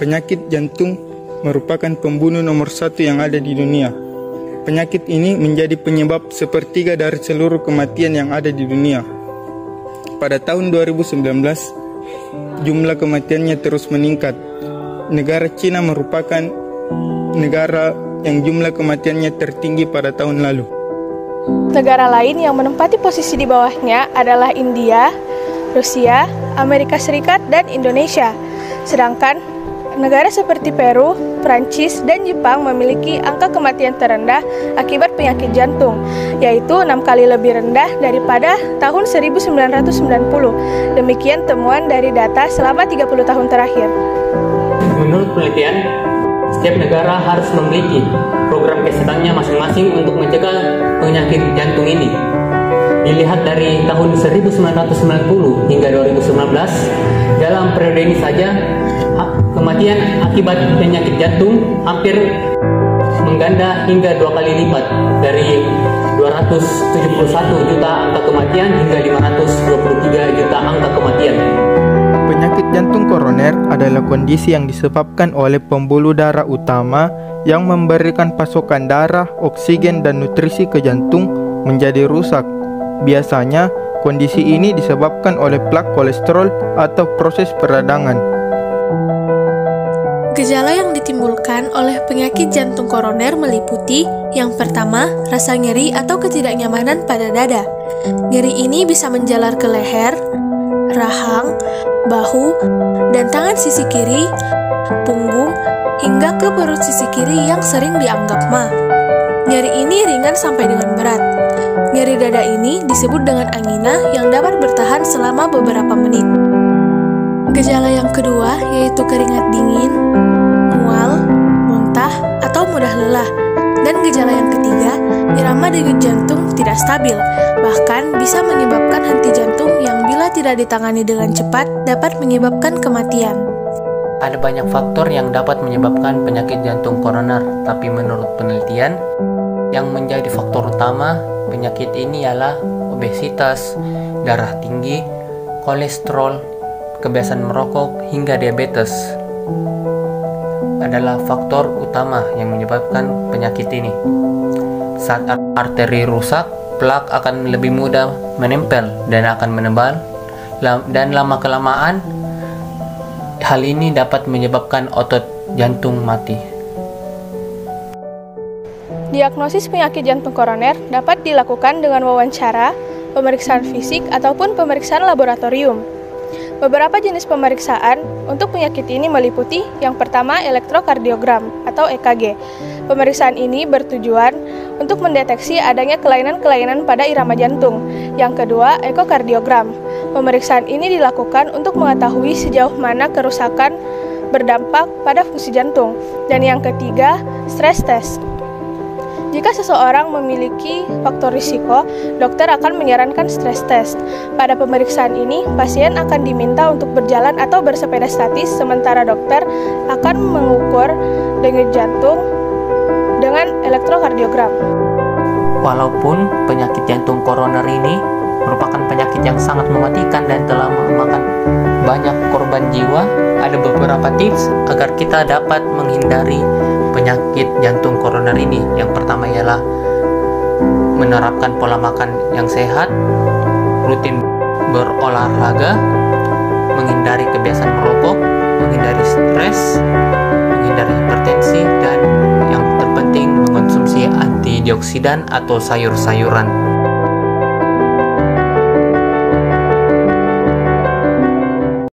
Penyakit jantung merupakan pembunuh nomor 1 yang ada di dunia. Penyakit ini menjadi penyebab sepertiga dari seluruh kematian yang ada di dunia. Pada tahun 2019, jumlah kematiannya terus meningkat. Negara Cina merupakan negara yang jumlah kematiannya tertinggi pada tahun lalu. Negara lain yang menempati posisi di bawahnya adalah India, Rusia, Amerika Serikat, dan Indonesia. Sedangkan negara seperti Peru, Prancis, dan Jepang memiliki angka kematian terendah akibat penyakit jantung, yaitu 6 kali lebih rendah daripada tahun 1990. Demikian temuan dari data selama 30 tahun terakhir. Menurut penelitian, setiap negara harus memiliki program kesehatannya masing-masing untuk mencegah penyakit jantung ini. Dilihat dari tahun 1990 hingga 2019, dalam periode ini saja kematian akibat penyakit jantung hampir mengganda hingga 2 kali lipat, dari 271 juta angka kematian hingga 523 juta angka kematian. Penyakit jantung koroner adalah kondisi yang disebabkan oleh pembuluh darah utama yang memberikan pasokan darah, oksigen, dan nutrisi ke jantung menjadi rusak. Biasanya, kondisi ini disebabkan oleh plak kolesterol atau proses peradangan. Gejala yang ditimbulkan oleh penyakit jantung koroner meliputi: yang pertama, rasa nyeri atau ketidaknyamanan pada dada. Nyeri ini bisa menjalar ke leher, rahang, bahu, dan tangan sisi kiri, punggung, hingga ke perut sisi kiri yang sering dianggap mah. Nyeri ini ringan sampai dengan berat. Nyeri dada ini disebut dengan angina yang dapat bertahan selama beberapa menit. Gejala yang kedua yaitu keringat dingin, mual, muntah, atau mudah lelah. Dan gejala yang ketiga, irama denyut jantung tidak stabil, bahkan bisa menyebabkan henti jantung yang bila tidak ditangani dengan cepat dapat menyebabkan kematian. Ada banyak faktor yang dapat menyebabkan penyakit jantung koroner, tapi menurut penelitian, yang menjadi faktor utama penyakit ini ialah obesitas, darah tinggi, kolesterol, kebiasaan merokok, hingga diabetes adalah faktor utama yang menyebabkan penyakit ini. Saat arteri rusak, plak akan lebih mudah menempel dan akan menebal, dan lama-kelamaan hal ini dapat menyebabkan otot jantung mati. Diagnosis penyakit jantung koroner dapat dilakukan dengan wawancara, pemeriksaan fisik, ataupun pemeriksaan laboratorium. Beberapa jenis pemeriksaan untuk penyakit ini meliputi: yang pertama, elektrokardiogram atau EKG. Pemeriksaan ini bertujuan untuk mendeteksi adanya kelainan-kelainan pada irama jantung. Yang kedua, ekokardiogram. Pemeriksaan ini dilakukan untuk mengetahui sejauh mana kerusakan berdampak pada fungsi jantung. Dan yang ketiga, stress test. Jika seseorang memiliki faktor risiko, dokter akan menyarankan stress test. Pada pemeriksaan ini, pasien akan diminta untuk berjalan atau bersepeda statis, sementara dokter akan mengukur denyut jantung dengan elektrokardiogram. Walaupun penyakit jantung koroner ini merupakan penyakit yang sangat mematikan dan telah memakan banyak korban jiwa, ada beberapa tips agar kita dapat menghindari penyakit jantung koroner ini. Yang pertama ialah menerapkan pola makan yang sehat, rutin berolahraga, menghindari kebiasaan merokok, menghindari stres, menghindari hipertensi, dan yang terpenting mengonsumsi antioksidan atau sayur-sayuran.